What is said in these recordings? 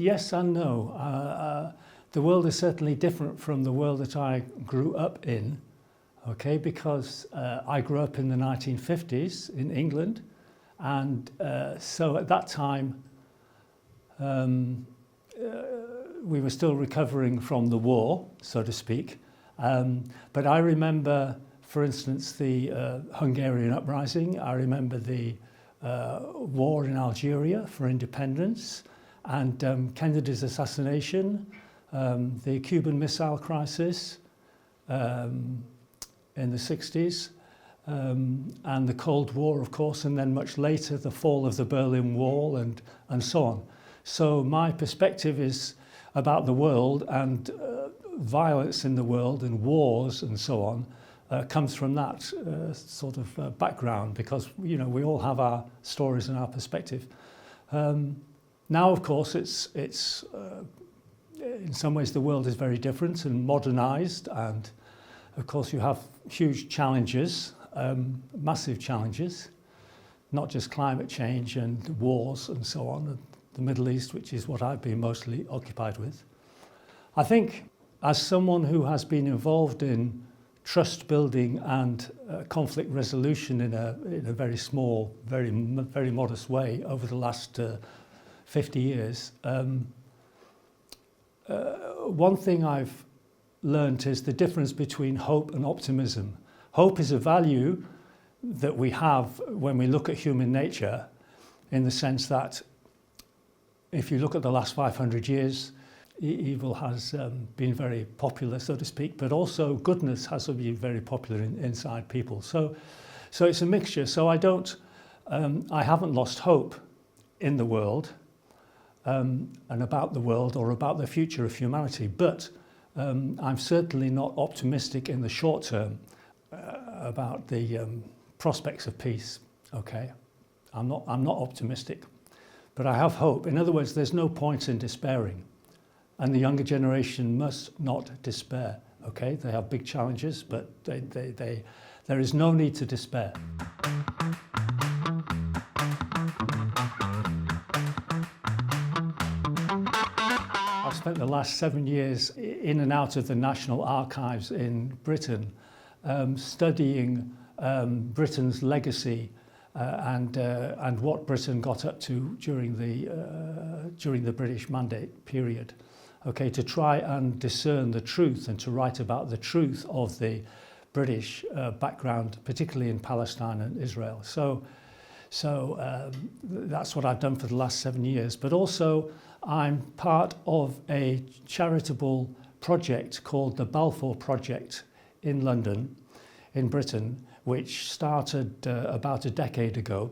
Yes and no. The world is certainly different from the world that I grew up in, okay, because I grew up in the 1950s in England, and so at that time we were still recovering from the war, so to speak. But I remember, for instance, the Hungarian uprising. I remember the war in Algeria for independence, and Kennedy's assassination, the Cuban Missile Crisis in the 60s, and the Cold War, of course, and then much later the fall of the Berlin Wall and so on. So my perspective is about the world, and violence in the world and wars and so on comes from that sort of background, because we all have our stories and our perspective. Now, of course, it's in some ways the world is very different and modernized, and of course you have huge challenges, massive challenges, not just climate change and wars and so on, and the Middle East, which is what I've been mostly occupied with. I think as someone who has been involved in trust building and conflict resolution in a very small, very modest way over the last 50 years, one thing I've learned is the difference between hope and optimism. Hope is a value that we have when we look at human nature, in the sense that if you look at the last 500 years, evil has been very popular, so to speak, but also goodness has been very popular inside people. So it's a mixture. So I haven't lost hope in the world and about the world or about the future of humanity, but I'm certainly not optimistic in the short term about the prospects of peace. Okay, I'm not optimistic, but I have hope. In other words, there's no point in despairing. And the younger generation must not despair, okay? They have big challenges, but there is no need to despair. I've spent the last 7 years in and out of the National Archives in Britain, studying Britain's legacy and what Britain got up to during the British Mandate period. Okay, to try and discern the truth and to write about the truth of the British background, particularly in Palestine and Israel. So that's what I've done for the last 7 years. But also I'm part of a charitable project called the Balfour Project in London, in Britain, which started about a decade ago.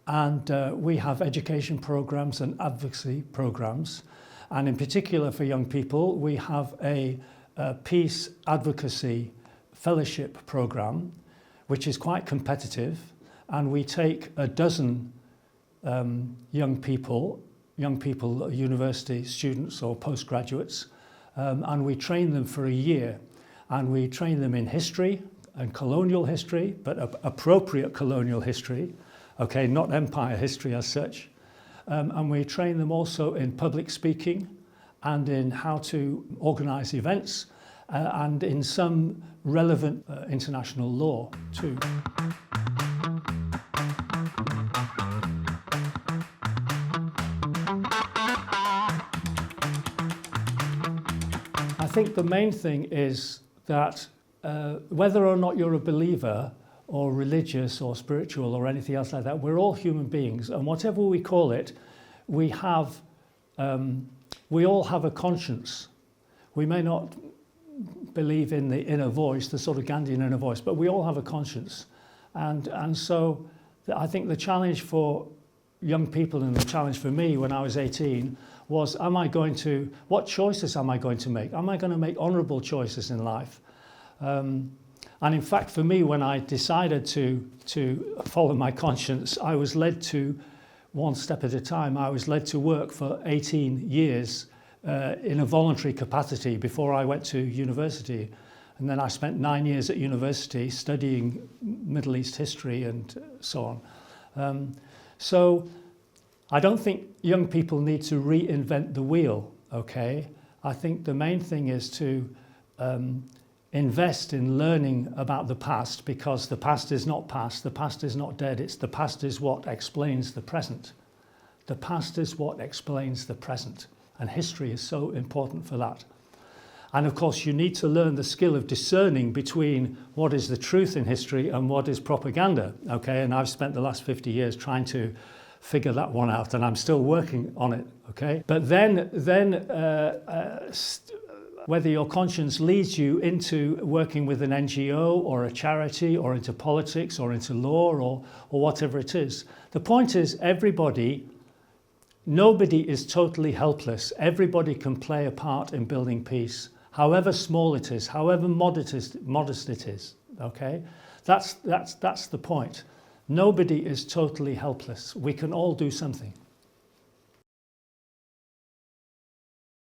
And we have education programs and advocacy programs, and in particular for young people we have a peace advocacy fellowship program which is quite competitive, and we take a dozen young people, university students or postgraduates, and we train them for a year, and we train them in history and colonial history, but appropriate colonial history. Okay, not empire history as such. And we train them also in public speaking and in how to organise events and in some relevant international law too. I think the main thing is that whether or not you're a believer or religious or spiritual or anything else like that, we're all human beings, and whatever we call it, we all have a conscience. We may not believe in the inner voice, the sort of Gandhian inner voice, but we all have a conscience. And so I think the challenge for young people and the challenge for me when I was 18 was, what choices am I going to make? Am I going to make honourable choices in life? And in fact, for me, when I decided to follow my conscience, I was led to, one step at a time, I was led to work for 18 years in a voluntary capacity before I went to university. And then I spent 9 years at university studying Middle East history and so on. So I don't think young people need to reinvent the wheel, okay? I think the main thing is to invest in learning about the past, because the past is not past, the past is not dead, the past is what explains the present. The past is what explains the present, and history is so important for that. And of course you need to learn the skill of discerning between what is the truth in history and what is propaganda, okay? And I've spent the last 50 years trying to figure that one out, and I'm still working on it, okay? But then whether your conscience leads you into working with an NGO or a charity or into politics or into law or whatever it is, the point is nobody is totally helpless. Everybody can play a part in building peace, however small it is, however modest it is, okay? That's the point. Nobody is totally helpless. We can all do something.